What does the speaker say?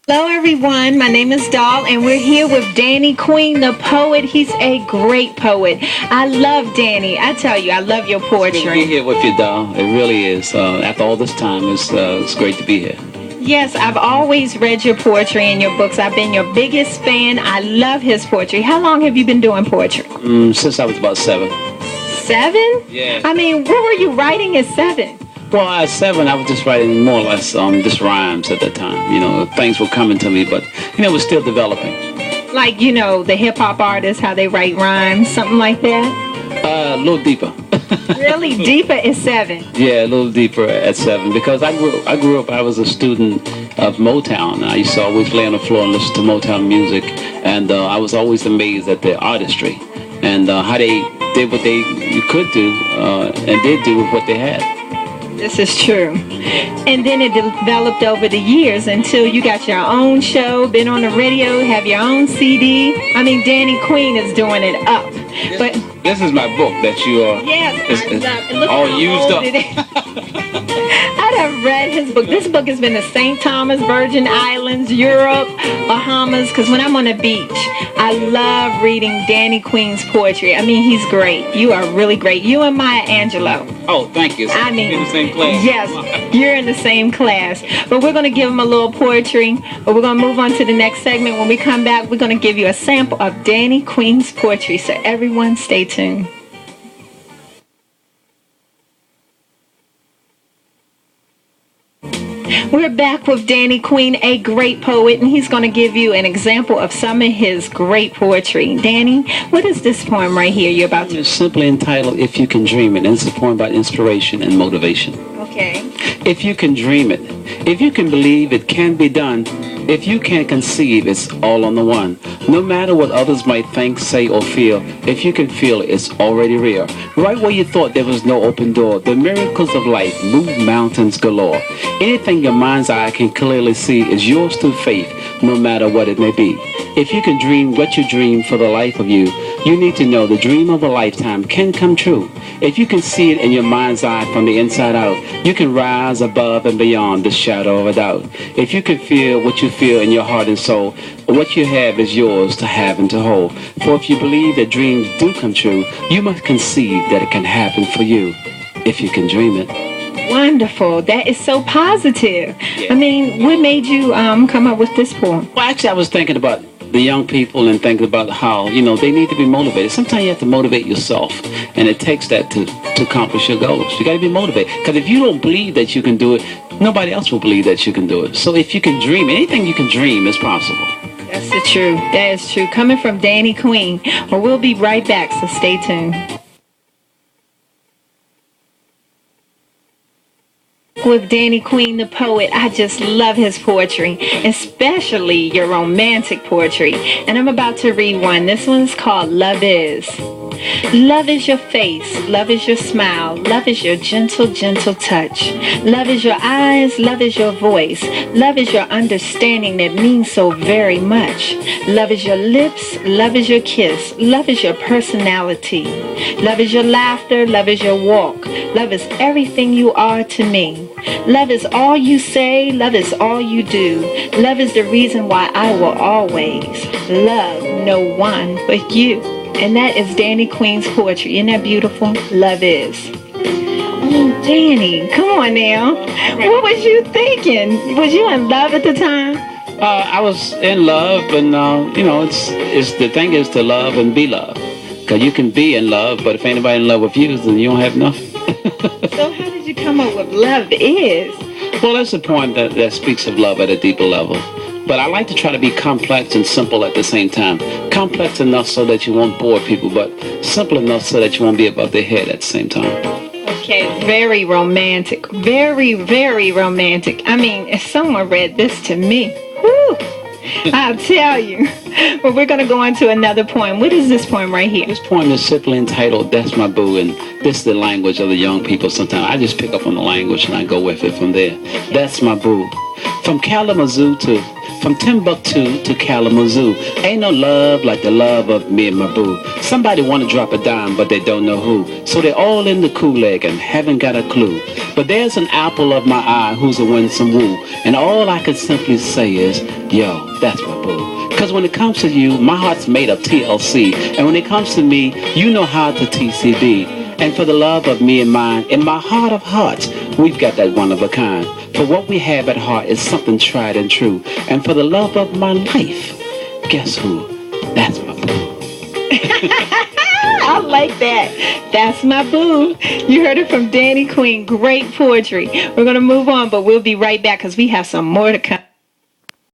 Hello, everyone. My name is Doll, and we're here with Danny Queen, the poet. He's a great poet. I love Danny. I tell you, I love your It's good to be poetry. here with you, doll. It really is. After all this time, it's great to be here. Yes, I've always read your poetry and your books. I've been your biggest fan. I love his poetry. How long have you been doing poetry? Since I was about 7. 7? Yeah. I mean, what were you writing at 7? Well, at 7, I was just writing more or less just rhymes at that time. Things were coming to me, but it was still developing. Like, the hip hop artists, how they write rhymes, something like that? A little deeper. Really deeper at 7. Yeah, a little deeper at 7 because I grew up. I was a student of Motown. I used to always lay on the floor and listen to Motown music, and I was always amazed at their artistry and how they did what they could do and did do with what they had. This is true. And then it developed over the years until you got your own show, been on the radio, have your own CD. I mean, Danny Queen is doing it up. But This is my book that you are. yes, I love it. Look all how used old up. it is. I have read his book. This book has been to St. Thomas, Virgin Islands, Europe, Bahamas, because when I'm on the beach, I love reading Danny Queen's poetry. I mean, he's great. You are really great. You and Maya Angelou. Oh, thank you. I mean, in the same class. yes, you're in the same class. But we're going to give him a little poetry, but we're going to move on to the next segment. When we come back, we're going to give you a sample of Danny Queen's poetry. So everyone stay tuned. We're back with Danny Queen, a great poet, and he's going to give you an example of some of his great poetry. Danny, what is this poem right here you're about to... It's simply entitled "If You Can Dream It," and it's a poem about inspiration and motivation. Okay. If you can dream it, if you can believe it can be done, if you can conceive, it's all on the one. No matter what others might think, say, or feel, if you can feel it, it's already real. Right where you thought there was no open door, the miracles of life move mountains galore. Anything your mind's eye can clearly see is yours through faith, no matter what it may be. If you can dream what you dream for the life of you, you need to know the dream of a lifetime can come true. If you can see it in your mind's eye from the inside out, you can rise above and beyond the shadow of a doubt. If you can feel what you feel in your heart and soul, what you have is yours to have and to hold. For if you believe that dreams do come true, you must conceive that it can happen for you, if you can dream it. Wonderful. That is so positive. Yeah. I mean, what made you come up with this poem? Well, actually, I was thinking about the young people and thinking about how, they need to be motivated. Sometimes you have to motivate yourself, and it takes that to accomplish your goals. You got to be motivated. Because if you don't believe that you can do it, nobody else will believe that you can do it. So if you can dream, anything you can dream is possible. That's the truth. That is true. Coming from Danny Queen. Well, we'll be right back, so stay tuned. With Danny Queen, the poet, I just love his poetry, especially your romantic poetry. And I'm about to read one. This one's called Love Is. Love is your face, love is your smile, love is your gentle, gentle touch. Love is your eyes, love is your voice, love is your understanding that means so very much. Love is your lips, love is your kiss, love is your personality. Love is your laughter, love is your walk, love is everything you are to me. Love is all you say, love is all you do. Love is the reason why I will always love no one but you. And that is Danny Queen's poetry. Isn't that beautiful? Love is. Oh, Danny, come on now. What was you thinking? Was you in love at the time? I was in love, and it's the thing is to love and be loved. Because you can be in love, but if anybody in love with you, then you don't have nothing. So how did you come up with Love Is? Well, that's a poem that speaks of love at a deeper level. But I like to try to be complex and simple at the same time. Complex enough so that you won't bore people, but simple enough so that you won't be above their head at the same time. Okay, very romantic. Very, very romantic. I mean, if someone read this to me, whew, I'll tell you. But we're going to go on to another poem. What is this poem right here? This poem is simply entitled "That's My Boo," and this is the language of the young people. Sometimes I just pick up on the language and I go with it from there. That's my boo. From Timbuktu to Kalamazoo, ain't no love like the love of me and my boo. Somebody want to drop a dime, but they don't know who. So they're all in the Kool-Aid and haven't got a clue. But there's an apple of my eye who's a winsome woo. And all I can simply say is, yo, that's my boo. Because when it comes to you, my heart's made of TLC. And when it comes to me, you know how to TCB. And for the love of me and mine, in my heart of hearts, we've got that one of a kind. For what we have at heart is something tried and true. And for the love of my life, guess who? That's my boo. I like that. That's my boo. You heard it from Danny Queen. Great poetry. We're going to move on, but we'll be right back because we have some more to come.